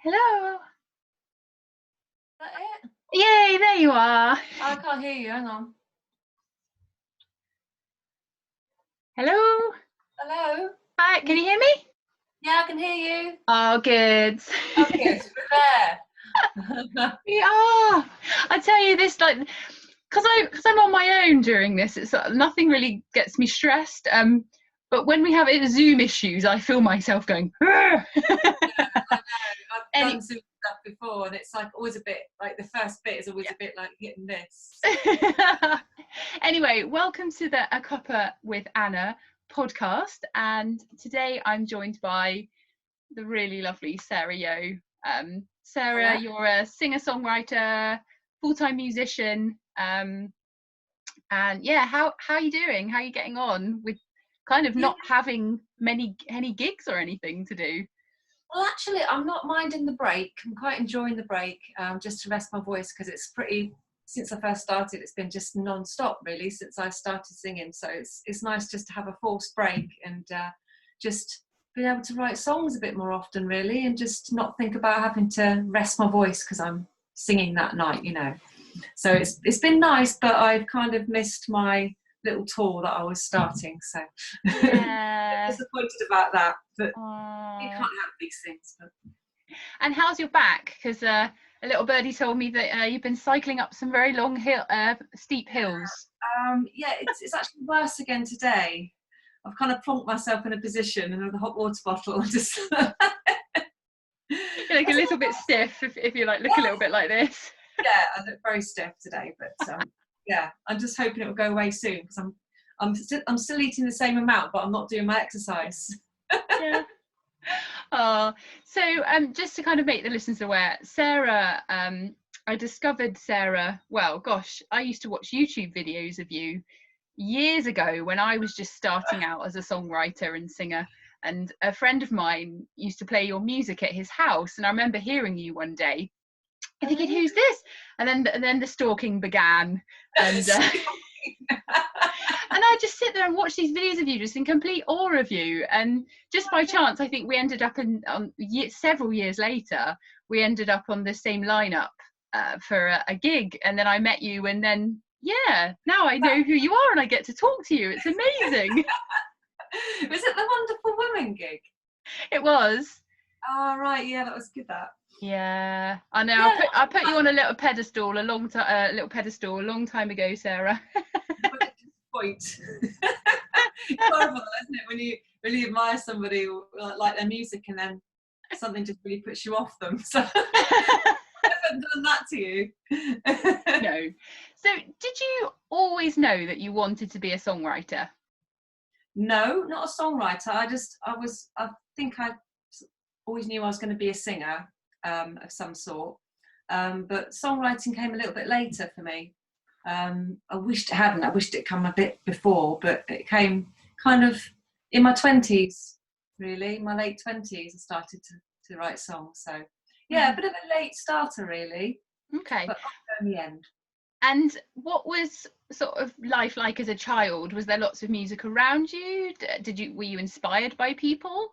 Hello. That it? Yay, there you are. I can't hear you, hang on. Hello. Hello? Hi, can you hear me? Yeah, I can hear you. Oh, good. Oh, good, we're there. We are. I tell you this, like, because I'm on my own during this, it's nothing really gets me stressed. But when we have Zoom issues, I feel myself going. Yeah, I know. I've Any- done Zoom stuff before, and it's like always a bit like the first bit is always a bit like hitting this. Anyway, welcome to the A Cuppa with Anna podcast, and today I'm joined by the really lovely Sarah Yeo. Sarah, you're a singer-songwriter, full-time musician, and yeah, how are you doing? How are you getting on with kind of not having any gigs or anything to do? Well, actually, I'm not minding the break. I'm quite enjoying the break, just to rest my voice, because it's pretty. Since I first started, it's been just non-stop really since I started singing. So it's nice just to have a forced break and just be able to write songs a bit more often, really, and just not think about having to rest my voice because I'm singing that night, you know. So it's been nice, but I've kind of missed my little tour that I was starting. So Yeah. I'm disappointed about that, but Aww. you can't have these things. But. And how's your back? Because a little birdie told me that you've been cycling up some very long steep hills. Yeah, it's actually worse again today. I've kind of plonked myself in a position and with a hot water bottle and just You're like a little bit stiff if you like look a little bit like this. Yeah, I look very stiff today, but yeah, I'm just hoping it will go away soon because I'm still eating the same amount, but I'm not doing my exercise. Yeah. Oh, so just to kind of make the listeners aware, Sarah, I discovered Sarah, well, gosh, I used to watch YouTube videos of you years ago when I was just starting out as a songwriter and singer, and a friend of mine used to play your music at his house, and I remember hearing you one day and thinking, who's this? And then the stalking began, and and I just sit there and watch these videos of you just in complete awe of you. And just by chance, I think we ended up several years later, we ended up on the same lineup for a gig. And then I met you, and then, yeah, now I know who you are and I get to talk to you. It's amazing. Was it the Wonderful Women gig? It was. Oh, right. Yeah, that was good, that. Yeah, I know. Yeah. I put you on a little pedestal a long time ago, Sarah. Point. It's horrible, isn't it, when you really admire somebody like their music and then something just really puts you off them. So I haven't done that to you. No. So did you always know that you wanted to be a songwriter? No, not a songwriter. I think I always knew I was going to be a singer of some sort, but songwriting came a little bit later for me. I wished it hadn't. I wished it come a bit before, but it came kind of in my 20s, really. My late 20s, I started to write songs. So, yeah, a bit of a late starter, really. Okay. But in the end. And what was sort of life like as a child? Was there lots of music around you? Were you inspired by people?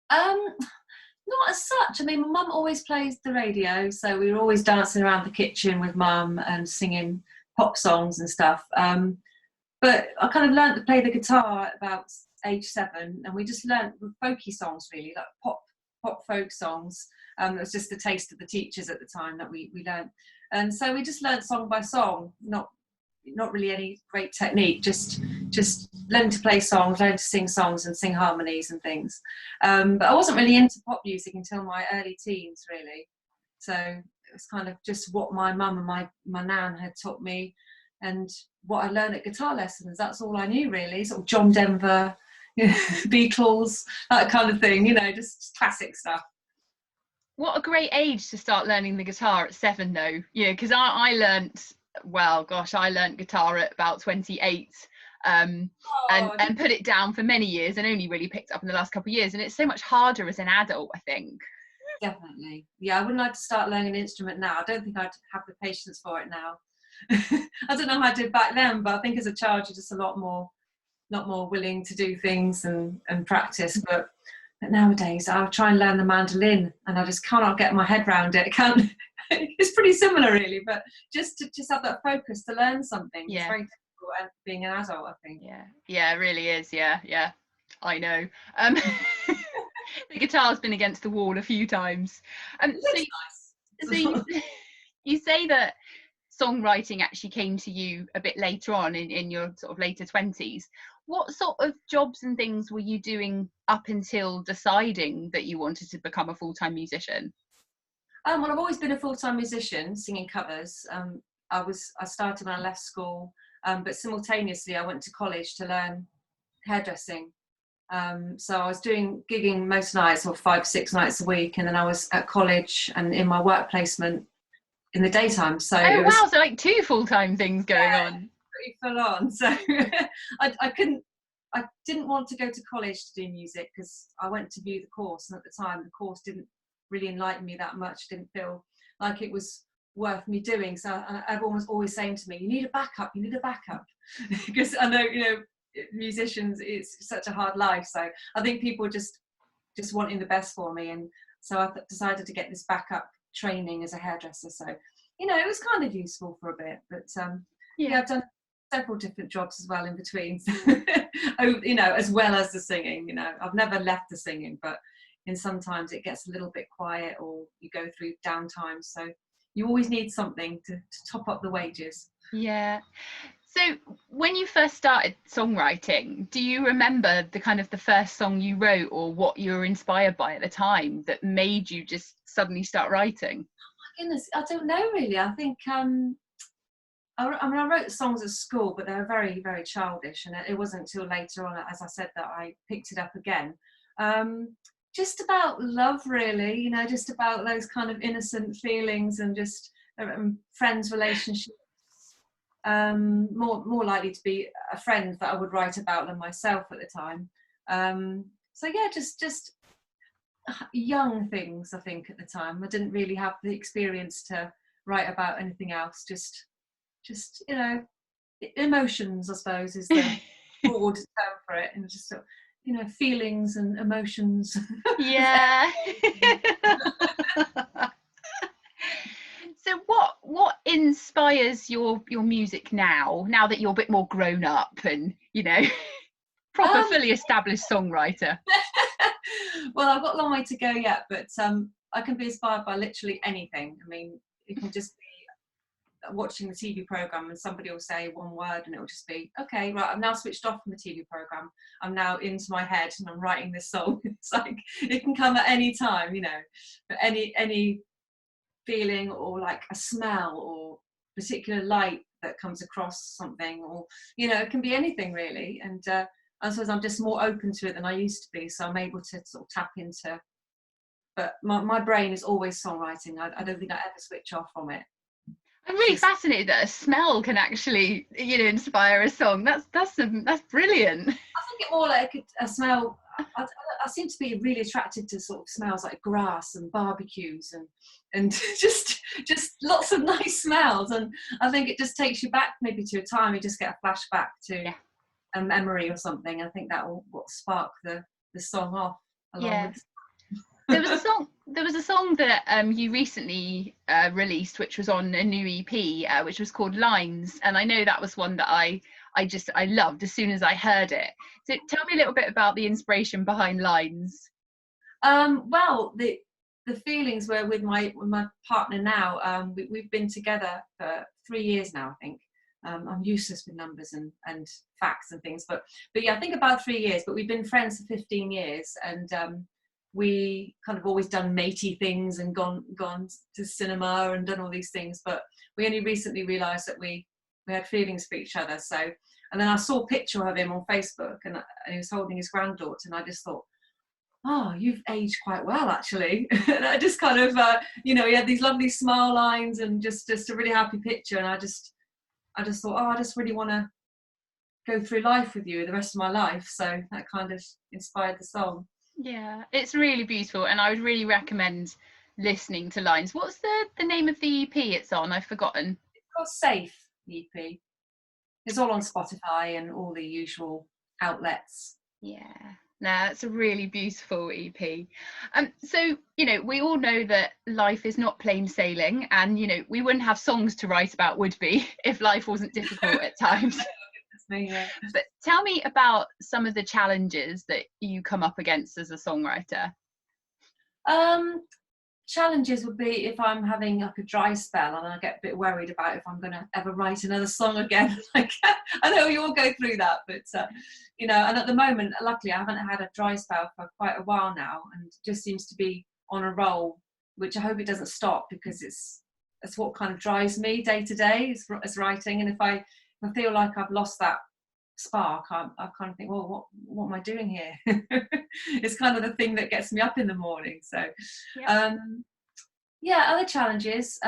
Not as such. I mean, my mum always plays the radio, so we were always dancing around the kitchen with mum and singing pop songs and stuff. But I kind of learnt to play the guitar at about age 7, and we just learnt folky songs, really, like pop folk songs. It was just the taste of the teachers at the time that we learnt. And so we just learnt song by song, not really any great technique, just learning to play songs, learning to sing songs and sing harmonies and things. But I wasn't really into pop music until my early teens, really. So it was kind of just what my mum and my nan had taught me and what I learned at guitar lessons. That's all I knew, really. Sort of John Denver, Beatles, that kind of thing, just classic stuff. What a great age to start learning the guitar at 7, though. Yeah, because I learnt, well, gosh, I learnt guitar at about 28 and put it down for many years and only really picked up in the last couple of years. And it's so much harder as an adult, I think. Definitely. Yeah, I wouldn't like to start learning an instrument now. I don't think I'd have the patience for it now. I don't know how I did back then, but I think as a child you're just a lot more willing to do things and practice. But But nowadays I'll try and learn the mandolin and I just cannot get my head around it. I can't. It's pretty similar really, but just to have that focus to learn something, it's very difficult at being an adult, I think. Yeah, it really is. Yeah, I know. The guitar's been against the wall a few times. You say that songwriting actually came to you a bit later on in your sort of later 20s. What sort of jobs and things were you doing up until deciding that you wanted to become a full-time musician? Well, I've always been a full-time musician, singing covers. I started when I left school, but simultaneously I went to college to learn hairdressing. So I was gigging most nights, or 5-6 nights a week, and then I was at college and in my work placement in the daytime. So wow, so like 2 full-time things going on. Pretty full on. So I didn't want to go to college to do music because I went to view the course, and at the time the course didn't really enlighten me that much, didn't feel like it was worth me doing. So everyone was always saying to me, you need a backup because I know, musicians, it's such a hard life. So I think people just wanting the best for me, and so I decided to get this backup training as a hairdresser. So it was kind of useful for a bit, but I've done several different jobs as well in between. As well as the singing. I've never left the singing, but sometimes it gets a little bit quiet, or you go through downtime, so you always need something to top up the wages. Yeah. So when you first started songwriting, do you remember the first song you wrote, or what you were inspired by at the time that made you just suddenly start writing? Oh my goodness, I don't know really. I think I wrote songs at school, but they were very, very childish, and it wasn't until later on, as I said, that I picked it up again. Just about love, really, just about those kind of innocent feelings, and just friends' relationships. More likely to be a friend that I would write about than myself at the time. So yeah, just young things, I think, at the time. I didn't really have the experience to write about anything else. Just emotions, I suppose, is the broad term for it, and just feelings and emotions. Yeah. So what inspires your music now that you're a bit more grown up and proper fully established songwriter? Well, I've got a long way to go yet, but I can be inspired by literally anything. I mean, it can just be watching the TV program and somebody will say one word and it will just be, okay, right, I'm now switched off from the TV program, I'm now into my head and I'm writing this song. It's like it can come at any time, but any feeling, or like a smell, or particular light that comes across something, or it can be anything really. And I suppose I'm just more open to it than I used to be, so I'm able to sort of tap into, but my brain is always songwriting. I don't think I ever switch off from it. I'm really fascinated that a smell can actually, inspire a song. That's brilliant. I think it more like a smell. I seem to be really attracted to sort of smells like grass and barbecues and just lots of nice smells. And I think it just takes you back maybe to a time. You just get a flashback to a memory or something. I think that will spark the song off along with. There was a song that you recently released, which was on a new EP, which was called Lines, and I know that was one that I loved as soon as I heard it. So tell me a little bit about the inspiration behind Lines. Well, the feelings were with my partner now. We've been together for 3 years now, I think. I'm useless with numbers and facts and things, but yeah, I think about 3 years. But we've been friends for 15 years, and we kind of always done matey things and gone to cinema and done all these things. But we only recently realised that we had feelings for each other. So, and then I saw a picture of him on Facebook, and he was holding his granddaughter, and I just thought, oh, you've aged quite well, actually. And I just kind of, he had these lovely smile lines and just a really happy picture. And I just thought, oh, I just really want to go through life with you the rest of my life. So that kind of inspired the song. Yeah, it's really beautiful, and I would really recommend listening to Lines. What's the name of the EP it's on? I've forgotten. It's called Safe, the EP. It's all on Spotify and all the usual outlets. Yeah. No, it's a really beautiful EP. So, you know, we all know that life is not plain sailing, and, you know, we wouldn't have songs to write about, would we, if life wasn't difficult at times. Yeah. But tell me about some of the challenges that you come up against as a songwriter. Challenges would be if I'm having like a dry spell and I get a bit worried about if I'm going to ever write another song again. Like, I know you all go through that, but you know, and at the moment, luckily, I haven't had a dry spell for quite a while now, and just seems to be on a roll, which I hope it doesn't stop, because it's what kind of drives me day to day is writing. And if I feel like I've lost that spark, I kind of think, well, what am I doing here? It's kind of the thing that gets me up in the morning. So yeah, other challenges,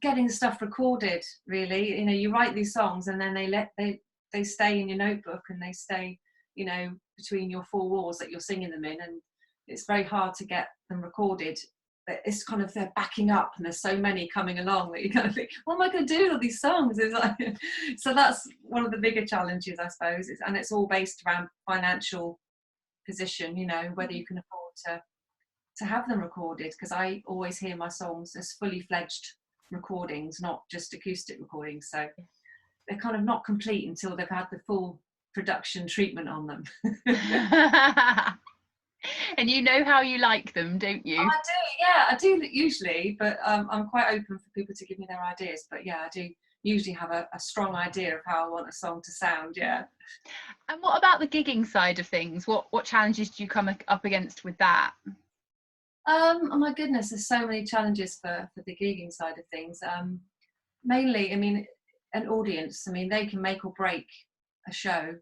getting stuff recorded, really. You know, you write these songs and then they stay in your notebook, and they stay, you know, between your four walls that you're singing them in, and it's very hard to get them recorded. It's kind of, they're backing up, and there's so many coming along that you kind of think, what am I going to do with all these songs? It's like, so that's one of the bigger challenges, I suppose. And it's all based around financial position, you know, whether you can afford to have them recorded, because I always hear my songs as fully fledged recordings, not just acoustic recordings. So they're kind of not complete until they've had the full production treatment on them. And you know how you like them, don't you? I do, yeah, I do usually, but I'm quite open for people to give me their ideas. But yeah, I do usually have a strong idea of how I want a song to sound, yeah. And what about the gigging side of things? What challenges do you come up against with that? Oh my goodness, there's so many challenges for the gigging side of things. Mainly, I mean, an audience, I mean, they can make or break a show.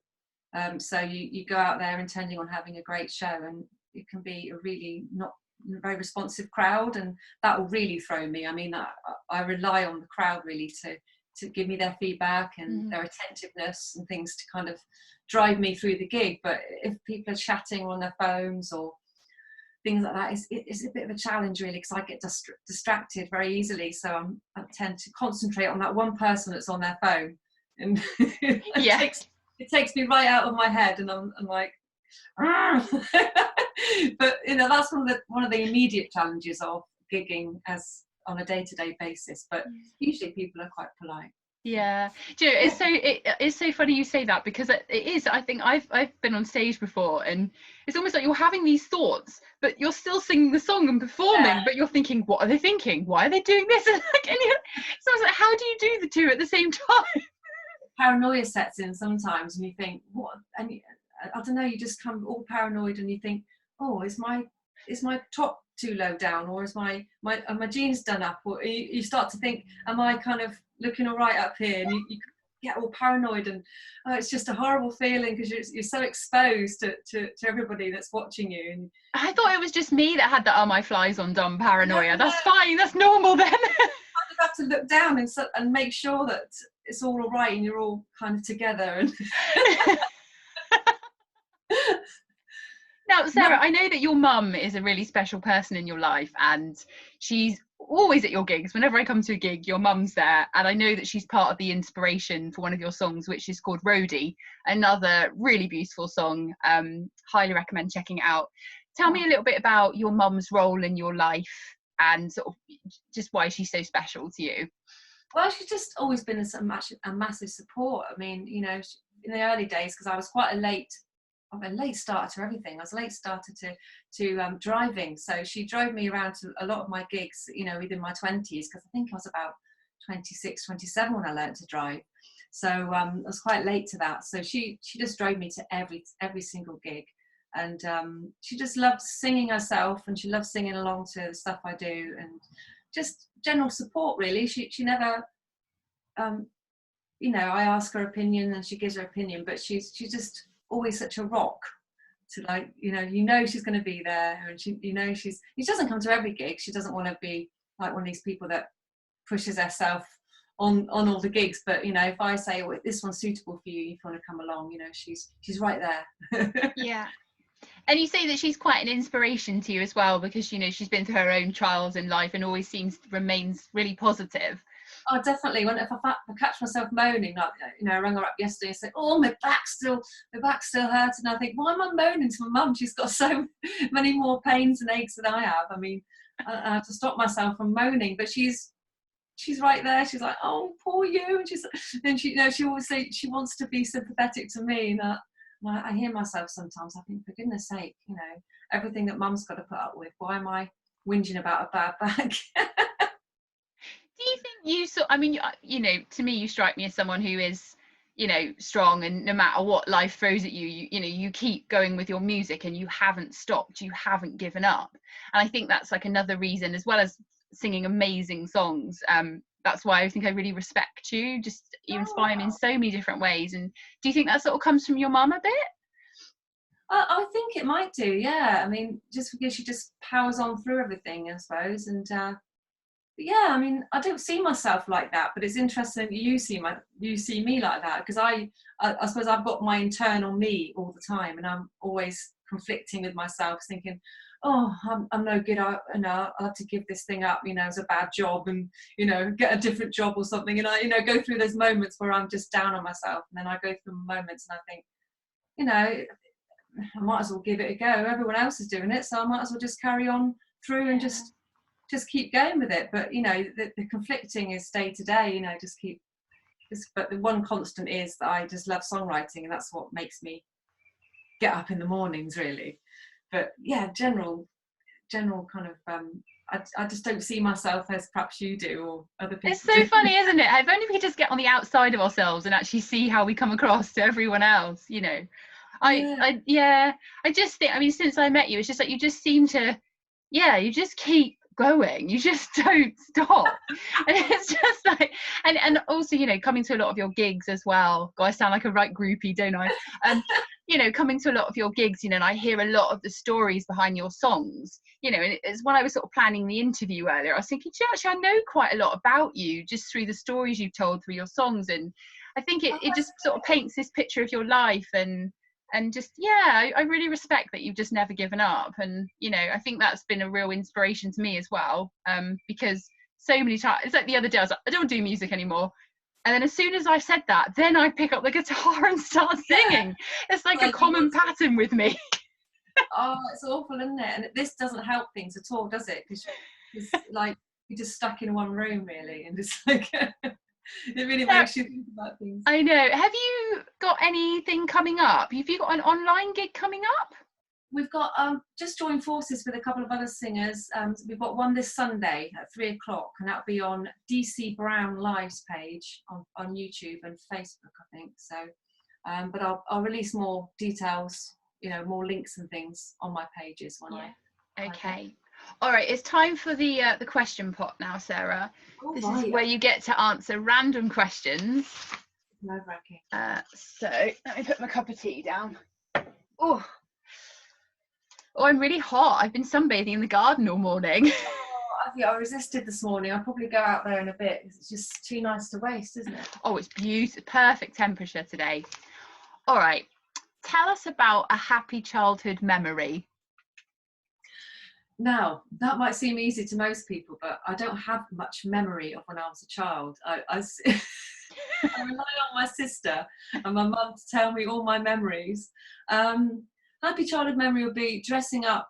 So you go out there intending on having a great show, and it can be a really not very responsive crowd, and that will really throw me. I mean, I rely on the crowd really to give me their feedback and their attentiveness and things to kind of drive me through the gig. But if people are chatting on their phones or things like that, it's a bit of a challenge really, because I get distracted very easily. So I tend to concentrate on that one person that's on their phone, and it takes me right out of my head, and I'm like, but you know, that's one of the immediate challenges of gigging as on a day-to-day basis. But usually people are quite polite. Yeah, do you know, it's so funny you say that, because it is, I think I've been on stage before, and it's almost like you're having these thoughts, but you're still singing the song and performing, but you're thinking, what are they thinking? Why are they doing this? And like, so I was like, how do you do the two at the same time? Paranoia sets in sometimes, and you think, what? And I don't know, you just come all paranoid, and you think, oh, is my top too low down, or is my are my jeans done up, or you start to think, am I kind of looking all right up here? And you get all paranoid, and it's just a horrible feeling, because you're so exposed to everybody that's watching you. And I thought it was just me that had the "Are my flies on dumb" paranoia. That's fine, that's normal then. You have to look down and make sure that it's all right, and you're all kind of together. And now, Sarah, I know that your mum is a really special person in your life, and she's always at your gigs. Whenever I come to a gig, your mum's there, and I know that she's part of the inspiration for one of your songs, which is called Roadie, another really beautiful song. Highly recommend checking it out. Tell me a little bit about your mum's role in your life, and sort of just why she's so special to you. Well, she's just always been a massive support. I mean, you know, in the early days, because I was quite a late starter to everything. I was a late starter to driving. So she drove me around to a lot of my gigs, you know, within my 20s, because I think I was about 26, 27 when I learned to drive. So I was quite late to that. So she just drove me to every single gig. And she just loved singing herself, and she loved singing along to the stuff I do, and just general support really. She never, you know, I ask her opinion and she gives her opinion, but she's just always such a rock to, like, you know she's going to be there, and she doesn't come to every gig. She doesn't want to be like one of these people that pushes herself on all the gigs, but you know, if I say, oh, this one's suitable for you, if you want to come along, you know, she's right there. Yeah. And you say that she's quite an inspiration to you as well, because you know she's been through her own trials in life and always remains really positive. Oh, definitely. If I catch myself moaning, like, I rang her up yesterday and said, "Oh, my back's still hurting." I think, why am I moaning to my mum? She's got so many more pains and aches than I have. I mean, I have to stop myself from moaning. But she's right there. She's like, "Oh, poor you," and she always say she wants to be sympathetic to me. And I hear myself sometimes. I think, for goodness sake, everything that mum's got to put up with. Why am I whinging about a bad back? Do you think I mean, to me, you strike me as someone who is, strong, and no matter what life throws at you, you keep going with your music and you haven't stopped, you haven't given up. And I think that's like another reason, as well as singing amazing songs. That's why I think I really respect you. Just you inspire me in so many different ways. And do you think that sort of comes from your mum a bit? I think it might do, yeah. I mean, just because she just powers on through everything, I suppose. And yeah, I mean, I don't see myself like that, but it's interesting that you see me like that, because I suppose I've got my internal me all the time, and I'm always conflicting with myself, thinking, oh, I'm no good. I'll have to give this thing up, it's a bad job, and get a different job or something. And I go through those moments where I'm just down on myself, and then I go through moments and I think, I might as well give it a go. Everyone else is doing it, so I might as well just carry on through and just keep going with it. But the conflicting is day to day. But the one constant is that I just love songwriting, and that's what makes me get up in the mornings, really. But yeah, general kind of I just don't see myself as perhaps you do or other people. It's so funny, isn't it? If only we could just get on the outside of ourselves and actually see how we come across to everyone else. I just think, I mean, since I met you, it's just like you just seem to, you just keep going, you just don't stop. And it's just like, and also, coming to a lot of your gigs as well. God, I sound like a right groupie, don't I? Coming to a lot of your gigs, and I hear a lot of the stories behind your songs, and it's when I was sort of planning the interview earlier, I was thinking, actually, I know quite a lot about you just through the stories you've told through your songs. And I think it just sort of paints this picture of your life, and just, I really respect that you've just never given up. And, I think that's been a real inspiration to me as well, because so many times, it's like the other day, I was like, I don't do music anymore. And then as soon as I said that, then I pick up the guitar and start singing. It's like a common pattern with me. Oh, it's awful, isn't it? And this doesn't help things at all, does it? Because it's like you're just stuck in one room, really, and it's like it really makes you think about things. I know. Have you got anything coming up? Have you got an online gig coming up? We've got just joined forces with a couple of other singers. We've got one this Sunday at 3:00, and that'll be on DC Brown Live's page on YouTube and Facebook, I think. So, but I'll release more details, more links and things on my pages when Okay. All right, it's time for the question pot now, Sarah. This is where you get to answer random questions. Nerve-wracking. So let me put my cup of tea down. Oh, I'm really hot. I've been sunbathing in the garden all morning. I resisted this morning. I'll probably go out there in a bit. It's just too nice to waste, isn't it? Oh, it's beautiful. Perfect temperature today. All right. Tell us about a happy childhood memory. Now, that might seem easy to most people, but I don't have much memory of when I was a child. I rely on my sister and my mum to tell me all my memories. Happy childhood memory would be dressing up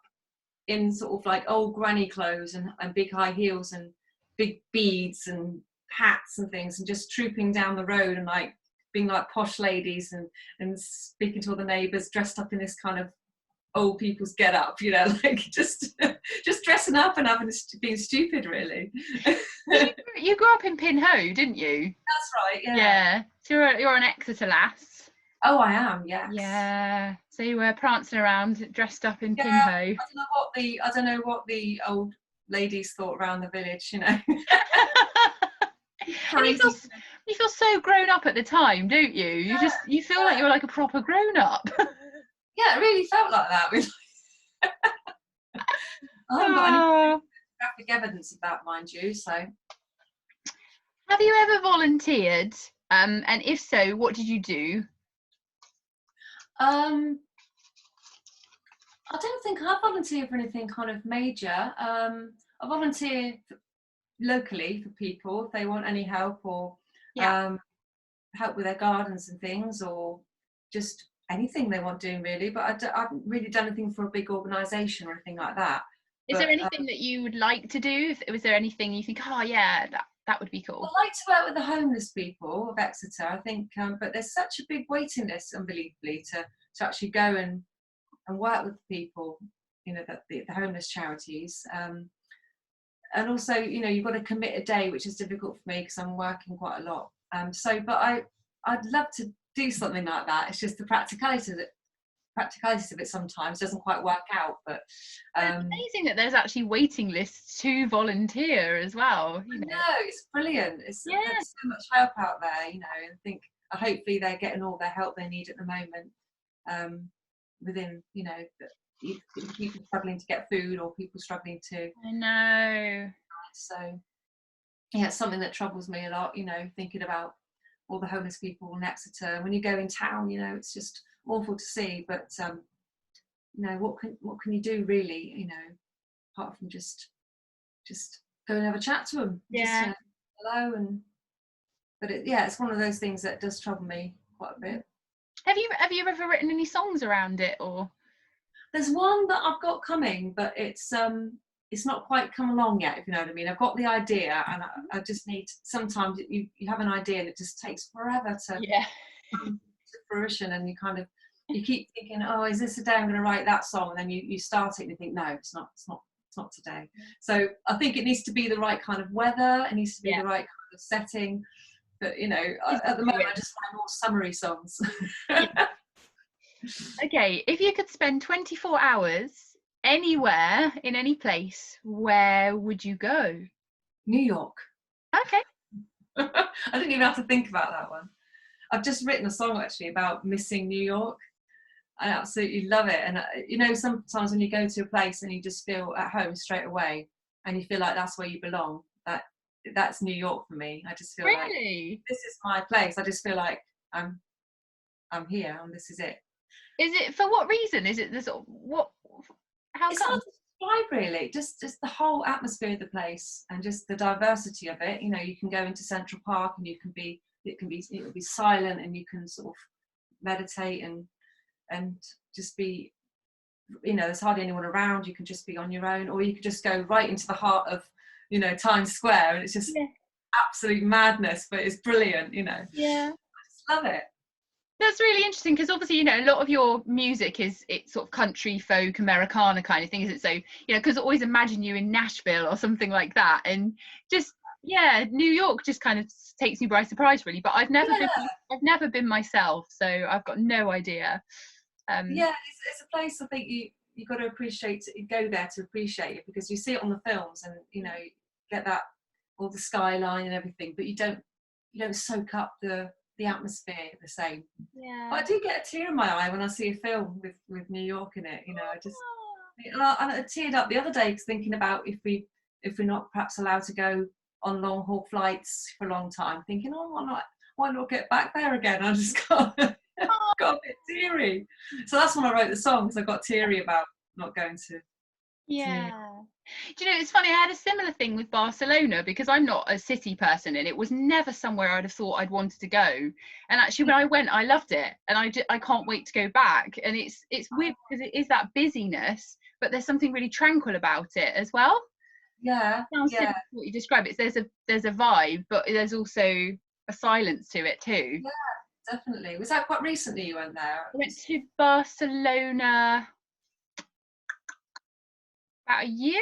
in sort of like old granny clothes and big high heels and big beads and hats and things, and just trooping down the road and like being like posh ladies and speaking to all the neighbours dressed up in this kind of old people's get up, like just dressing up and being stupid, really. You grew up in Pinho, didn't you? That's right, yeah. Yeah. So you're an Exeter lass. Oh, I am, yes. Yeah. So you were prancing around dressed up in Pinho. I don't know what the old ladies thought around the village, And you feel so grown up at the time, don't you? You feel like you're like a proper grown up. Yeah, it really felt like that. I haven't got any graphic evidence of that, mind you. So, have you ever volunteered? And if so, what did you do? I don't think I volunteered for anything kind of major. I volunteer locally for people if they want any help, or help with their gardens and things, or just anything they want doing really. But I haven't really done anything for a big organisation or anything like that. Is there anything that you would like to do? Was there anything you think, oh yeah, that would be cool? I like to work with the homeless people of Exeter, I think, but there's such a big waiting list, unbelievably, to actually go and work with people, you know, the homeless charities. And also, you know, you've got to commit a day, which is difficult for me because I'm working quite a lot. But I'd love to do something like that. It's just the practicalities of it sometimes doesn't quite work out. But it's amazing that there's actually waiting lists to volunteer as well. You know, it's brilliant. There's so much help out there, you know. And I think hopefully they're getting all their help they need at the moment. Within, you know, people struggling to get food, or people struggling to. I know. So yeah, it's something that troubles me a lot, you know, thinking about all the homeless people in Exeter. When you go in town, you know, it's just awful to see. But you know, what can you do really, you know, apart from just go and have a chat to them, just say hello. But it's one of those things that does trouble me quite a bit. Have you ever written any songs around it, or? There's one that I've got coming, but it's not quite come along yet, if you know what I mean. I've got the idea, and I just need, sometimes you have an idea and it just takes forever to come to fruition, and you keep thinking, oh, is this the day I'm going to write that song? And then you start it and you think, no, it's not today. So I think it needs to be the right kind of weather, it needs to be the right kind of setting. But you know, at the moment I just find more summery songs. Okay, if you could spend 24 hours anywhere in any place, where would you go? New York. Okay. I didn't even have to think about that one. I've just written a song actually about missing New York. I absolutely love it. And you know, sometimes when you go to a place and you just feel at home straight away, and you feel like that's where you belong, that's New York for me. I just feel like this is my place. I just feel like I'm here and this is it. Is it, for what reason? Is it the sort of, how it's come? hard to describe really, just the whole atmosphere of the place and just the diversity of it. You know, you can go into Central Park and it will be silent, and you can sort of meditate and just be, you know, there's hardly anyone around, you can just be on your own, or you could just go right into the heart of, you know, Times Square, and it's just absolute madness, but it's brilliant, you know. I just love it. That's really interesting, because obviously, you know, a lot of your music it's sort of country, folk, Americana kind of thing, is it? So, you know, because I always imagine you in Nashville or something like that, and just New York just kind of takes me by surprise really. But I've never been myself, so I've got no idea. It's a place I think you got to appreciate, go there to appreciate it, because you see it on the films and, you know, you get that, all the skyline and everything, but you don't soak up the atmosphere the same. But I do get a tear in my eye when I see a film with New York in it, you know. I teared up the other day thinking about if we're not perhaps allowed to go on long haul flights for a long time, thinking, oh, why not get back there again? I just got a bit teary. So that's when I wrote the song, because I got teary about not going to. Do you know, it's funny, I had a similar thing with Barcelona, because I'm not a city person, and it was never somewhere I'd have thought I'd wanted to go. And actually when I went, I loved it, and I can't wait to go back. And it's weird, because it is that busyness, but there's something really tranquil about it as well. Sounds similar to what you described. There's a vibe, but there's also a silence to it too. Definitely. Was that quite recently you went there? I went to Barcelona about a year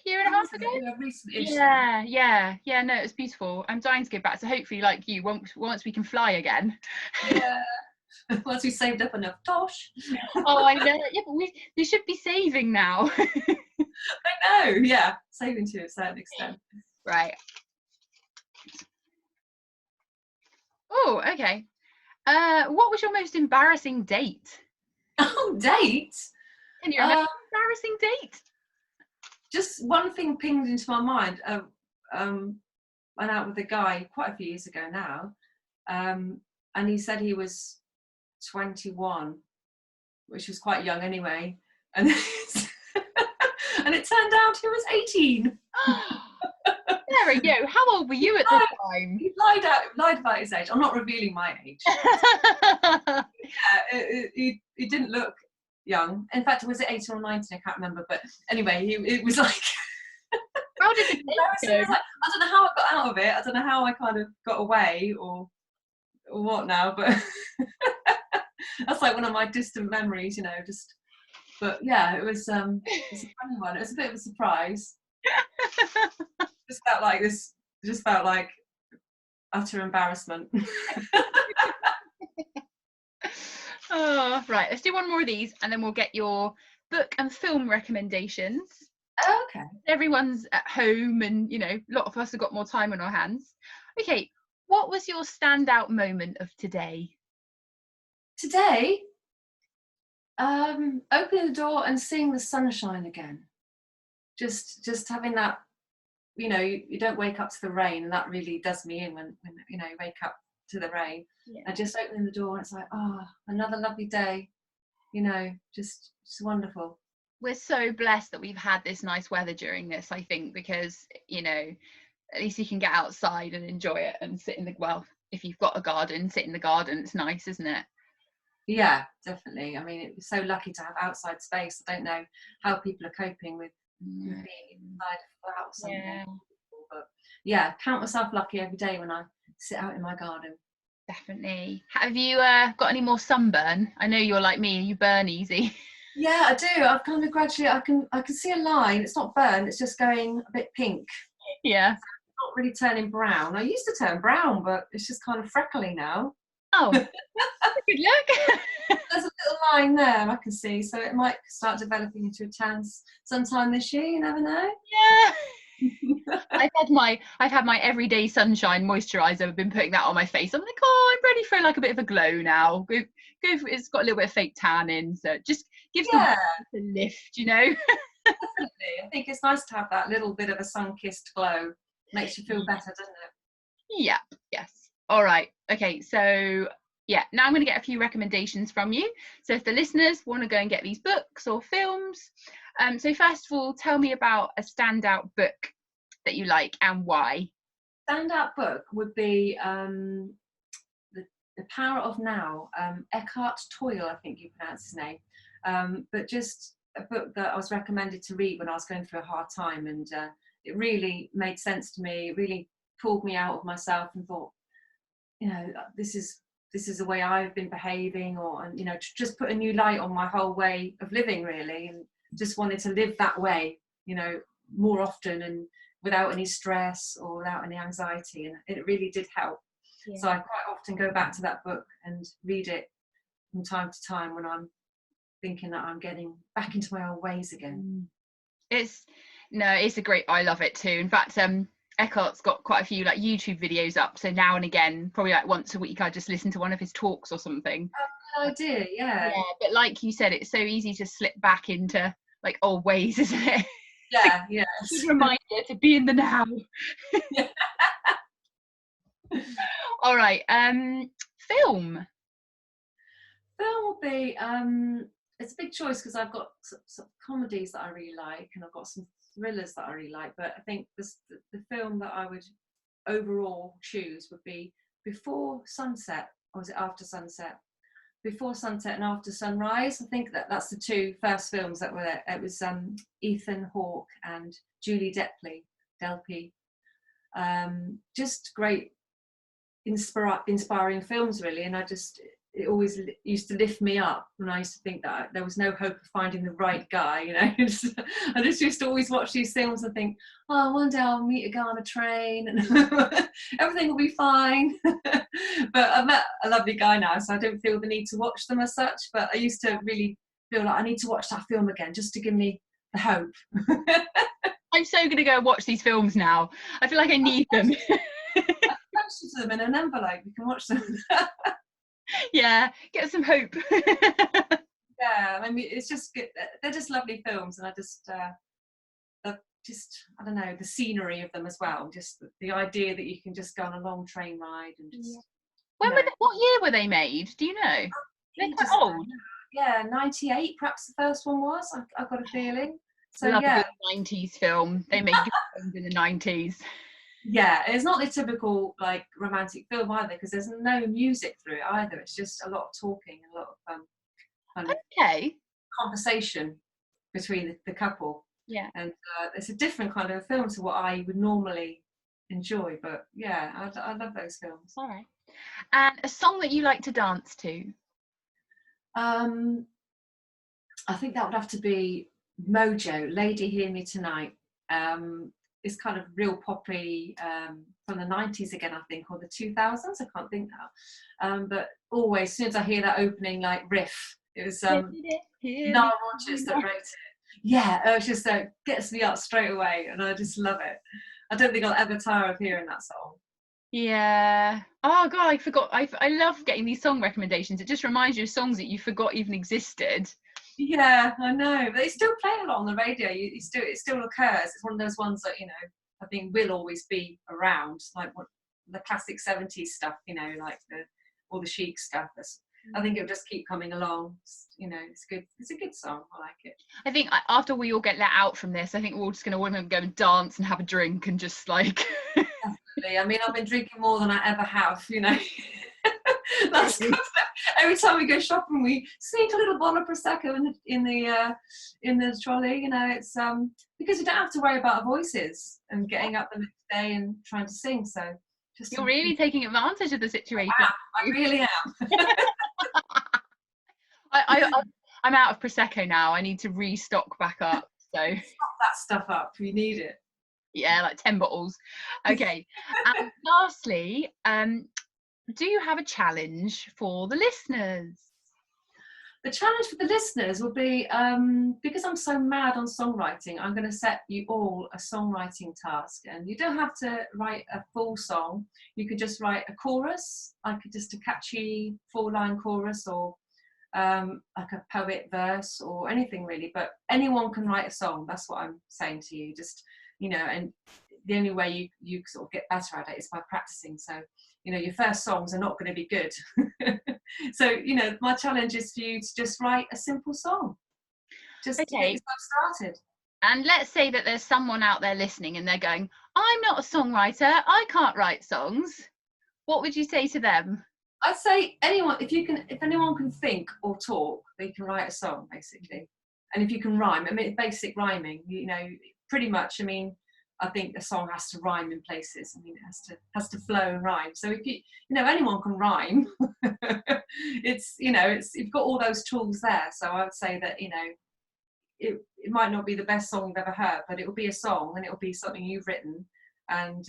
and a half ago. No, it was beautiful. I'm dying to go back, so hopefully, like you, once we can fly again. Once we saved up enough tosh. Oh, I know. Yeah, but we should be saving now. I know, saving to a certain extent. Right. Oh, okay. What was your most embarrassing date? Oh, date? Can you remember embarrassing date? Just one thing pinged into my mind. Went out with a guy quite a few years ago now, and he said he was 21, which was quite young anyway, and and it turned out he was 18. Sarah Yeo, how old were you at the time? He lied about his age. I'm not revealing my age. He didn't look young. In fact, was it 18 or 19? I can't remember. But anyway, it was like. How did it go? Like, I don't know how I got out of it. I don't know how I kind of got away or what now. But that's like one of my distant memories, you know. But yeah, it was a funny one. It was a bit of a surprise. Just felt like utter embarrassment. Oh, right, let's do one more of these and then we'll get your book and film recommendations. Okay. Everyone's at home and, you know, a lot of us have got more time on our hands. Okay, what was your standout moment of today? Today, opening the door and seeing the sunshine again. Just having that, you know, you don't wake up to the rain, and that really does me in when you know, you wake up to the rain. Yeah. And just opening the door, and it's like, oh, another lovely day, you know, just wonderful. We're so blessed that we've had this nice weather during this, I think, because, you know, at least you can get outside and enjoy it and sit in the, well, if you've got a garden, sit in the garden. It's nice, isn't it? Yeah, definitely. I mean, we're so lucky to have outside space. I don't know how people are coping with being inside a flat or something. Yeah. But yeah, count myself lucky every day when I sit out in my garden. Definitely. Have you got any more sunburn? I know you're like me, you burn easy. Yeah, I do. I've kind of gradually, I can see a line. It's not burn, it's just going a bit pink. Yeah. It's not really turning brown. I used to turn brown, but it's just kind of freckly now. Oh, good look. There's a little line there I can see, so it might start developing into a tan sometime this year. You never know. Yeah. I've had my everyday sunshine moisturizer. I've been putting that on my face. I'm like, oh, I'm ready for like a bit of a glow now. Go for, it's got a little bit of fake tan in, so it just gives the lift, you know. Definitely. I think it's nice to have that little bit of a sun-kissed glow. Makes you feel better, doesn't it? Yeah. Yes. All right. Okay. So yeah, now I'm going to get a few recommendations from you. So if the listeners want to go and get these books or films, so first of all, tell me about a standout book that you like and why. Standout book would be The Power of Now. Eckhart Tolle, I think you pronounce his name. But just a book that I was recommended to read when I was going through a hard time, and it really made sense to me. It really pulled me out of myself and thought, you know, this is the way I've been behaving, or, and, you know, to just put a new light on my whole way of living, really, and just wanted to live that way, you know, more often and without any stress or without any anxiety, and it really did help. Yeah. So I quite often go back to that book and read it from time to time when I'm thinking that I'm getting back into my old ways again. It's a great, I love it too. In fact, Eckhart's got quite a few like YouTube videos up, so now and again, probably like once a week, I just listen to one of his talks or something. Oh, good idea. Yeah, but like you said, it's so easy to slip back into like old ways, isn't it? Yeah. Just a reminder to be in the now. All right. Film will be it's a big choice because I've got some comedies that I really like, and I've got some thrillers that I really like, but I think the film that I would overall choose would be Before Sunset, or is it After Sunset? Before Sunset and After Sunrise. I think that's the two first films that were there. It was Ethan Hawke and Julie Delpy. Just great inspiring films, really, and it always used to lift me up when I used to think that there was no hope of finding the right guy, you know. I just used to always watch these films and think, oh, one day I'll meet a guy on a train and everything will be fine. But I've met a lovely guy now, so I don't feel the need to watch them as such, but I used to really feel like I need to watch that film again just to give me the hope. I'm so going to go watch these films now. I feel like I need them. I've posted them in an envelope, you can watch them. Yeah, get some hope. Yeah, I mean, it's just good. They're just lovely films, and I don't know, the scenery of them as well. Just the idea that you can just go on a long train ride and just. What year were they made? Do you know? They're quite old. Yeah, 98, perhaps the first one was. I've got a feeling. So I love a good 90s film. They made good films in the 90s. Yeah, it's not the typical like romantic film either, because there's no music through it either. It's just a lot of talking and a lot of kind of Okay. conversation between the couple. Yeah. And it's a different kind of film to what I would normally enjoy. But yeah, I love those films. All right. And a song that you like to dance to? Um, I think that would have to be Mojo, Lady Hear Me Tonight. It's kind of real poppy, from the 90s again, I think, or the 2000s, I can't think now. But always, as soon as I hear that opening like riff, it was Nile Rodgers that wrote it. Yeah, it was just gets me up straight away, and I just love it. I don't think I'll ever tire of hearing that song. Yeah. Oh God, I forgot. I love getting these song recommendations. It just reminds you of songs that you forgot even existed. Yeah, I know, but they still play a lot on the radio. It still occurs. It's one of those ones that, I think will always be around, like what the classic 70s stuff, like all the Chic stuff. I think it'll just keep coming along. It's good. It's a good song. I like it. I think after we all get let out from this, I think we're all just going to want to go and dance and have a drink and just like. Definitely. I mean, I've been drinking more than I ever have. That's every time we go shopping, we sneak a little bottle of prosecco in the trolley. It's because you don't have to worry about our voices and getting up the next day and trying to sing. So you're really taking advantage of the situation. I really am. I'm out of prosecco now. I need to restock back up. So stock that stuff up. You need it. Yeah, like 10 bottles. Okay. And lastly, do you have a challenge for the listeners? The challenge for the listeners will be, because I'm so mad on songwriting, I'm going to set you all a songwriting task. And you don't have to write a full song. You could just write a chorus, like just a catchy 4-line chorus, or like a poet verse, or anything really. But anyone can write a song. That's what I'm saying to you. Just, and the only way you sort of get better at it is by practicing. So, your first songs are not going to be good. So, my challenge is for you to just write a simple song. Just to get yourself started. And let's say that there's someone out there listening and they're going, I'm not a songwriter, I can't write songs. What would you say to them? I'd say if anyone can think or talk, they can write a song, basically. And if you can rhyme, basic rhyming, pretty much, I think a song has to rhyme in places. It has to flow and rhyme. So if anyone can rhyme, it's you've got all those tools there. So I would say that, it might not be the best song you've ever heard, but it will be a song, and it will be something you've written, and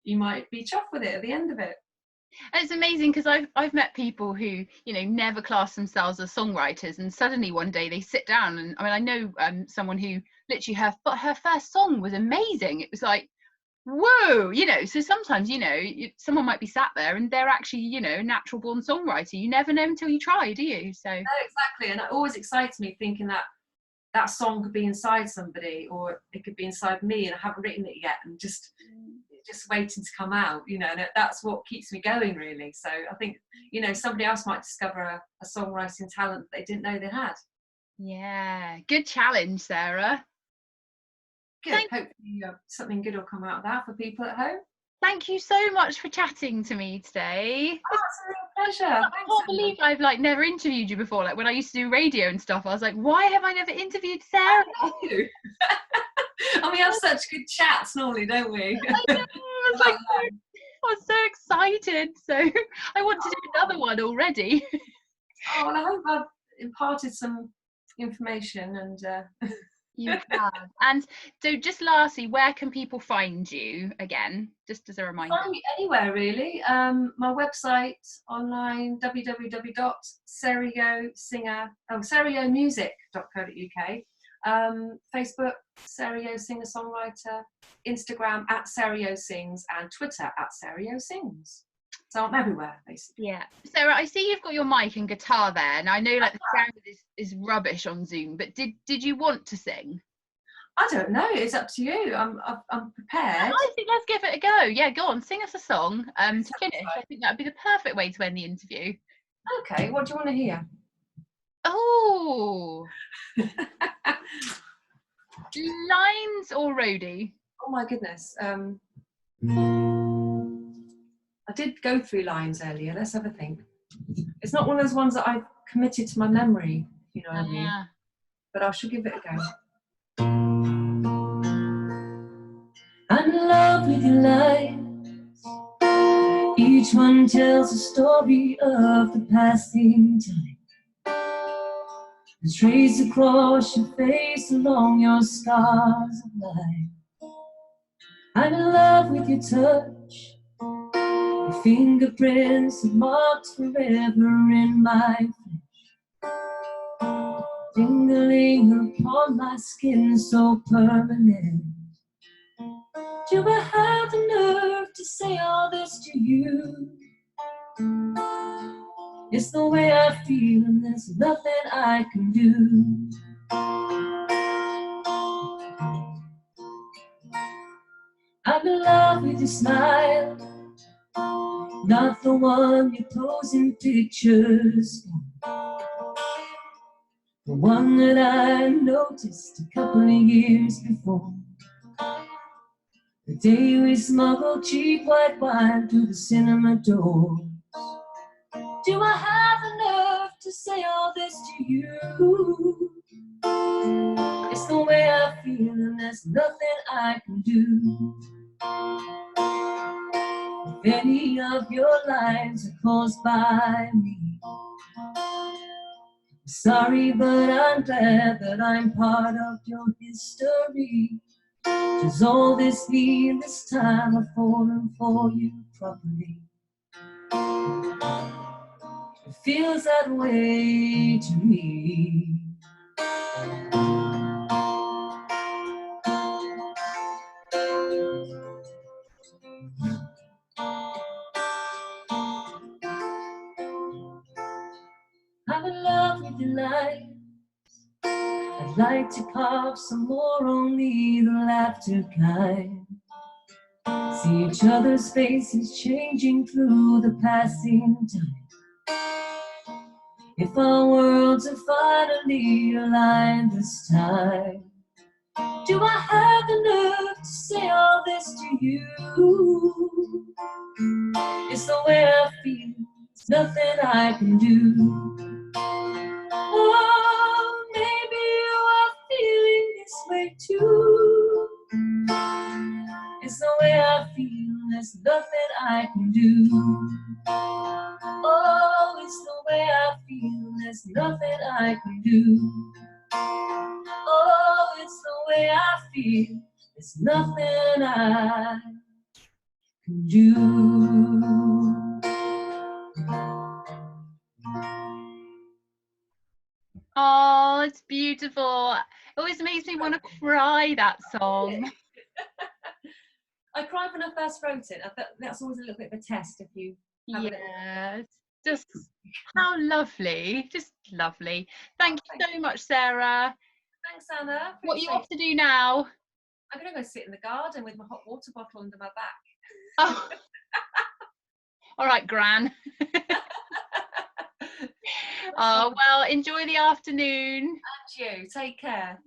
you might be chuffed with it at the end of it. It's amazing because I've met people who never class themselves as songwriters, and suddenly one day they sit down, and I know someone who literally her first song was amazing. It was like, whoa, so sometimes someone might be sat there and they're actually a natural born songwriter. You never know until you try, do you? So no, exactly. And it always excites me thinking that song could be inside somebody, or it could be inside me, and I haven't written it yet, and just waiting to come out, and that's what keeps me going, really. So I think somebody else might discover a songwriting talent that they didn't know they had. Yeah, good challenge, Sarah. Good. Hopefully something good will come out of that for people at home. Thank you so much for chatting to me today. Oh, it's a real pleasure. I can't believe I've never interviewed you before. Like when I used to do radio and stuff, I was like, why have I never interviewed Sarah? And we have such good chats normally, don't we? I know, I was so excited. So I want to do another one already. Oh, well, I hope I've imparted some information and you have. And so just lastly, where can people find you again, just as a reminder? Find me anywhere, really. My website online, sarahyeomusic.co.uk. Facebook, Sarah Yeo Singer-Songwriter, Instagram @Sarah Yeo Sings, and Twitter @Sarah Yeo Sings. So I'm everywhere, basically. Yeah. Sarah, I see you've got your mic and guitar there, and I know the sound is rubbish on Zoom, but did you want to sing? I don't know. It's up to you. I'm prepared. I think let's give it a go. Yeah, go on, sing us a song to finish. I think that would be the perfect way to end the interview. Okay, what do you want to hear? Oh. Lines or roadie? Oh my goodness. I did go through lines earlier. Let's have a think. It's not one of those ones that I've committed to my memory, if you know what I mean. But I shall give it a go. I'm in love with your lies. Each one tells a story of the passing time. The trace across your face along your scars of life. I'm in love with your touch. Your fingerprints have marked forever in my flesh, tingling upon my skin so permanent. Do I have the nerve to say all this to you? It's the way I feel and there's nothing I can do. I'm in love with your smile, not the one you pose in pictures for. The one that I noticed a couple of years before. The day we smuggled cheap white wine through the cinema doors. Do I have the nerve to say all this to you? It's the way I feel and there's nothing I can do. If any of your lines are caused by me, I'm sorry, but I'm glad that I'm part of your history. 'Cause all this mean this time I've fallen for you properly. It feels that way to me. I'm in love with your life. I'd like to carve some more, only the laughter kind. See each other's faces changing through the passing time. If our worlds are finally aligned this time, do I have the nerve to say all this to you? It's the way I feel, there's nothing I can do. Oh, maybe you are feeling this way too. It's the way I feel, there's nothing I can do. Oh, it's the way I feel, there's nothing I can do. Oh, it's the way I feel, there's nothing I can do. Oh, it's beautiful. It always makes me want to cry, that song. I cried when I first wrote it. I thought that's always a little bit of a test if you have Yeah, just how lovely, just lovely. Thank you so much, Sarah. Thanks, Anna. What are you off to do now? I'm going to go sit in the garden with my hot water bottle under my back. Oh. All right, Gran. Oh, well, enjoy the afternoon. And you, take care.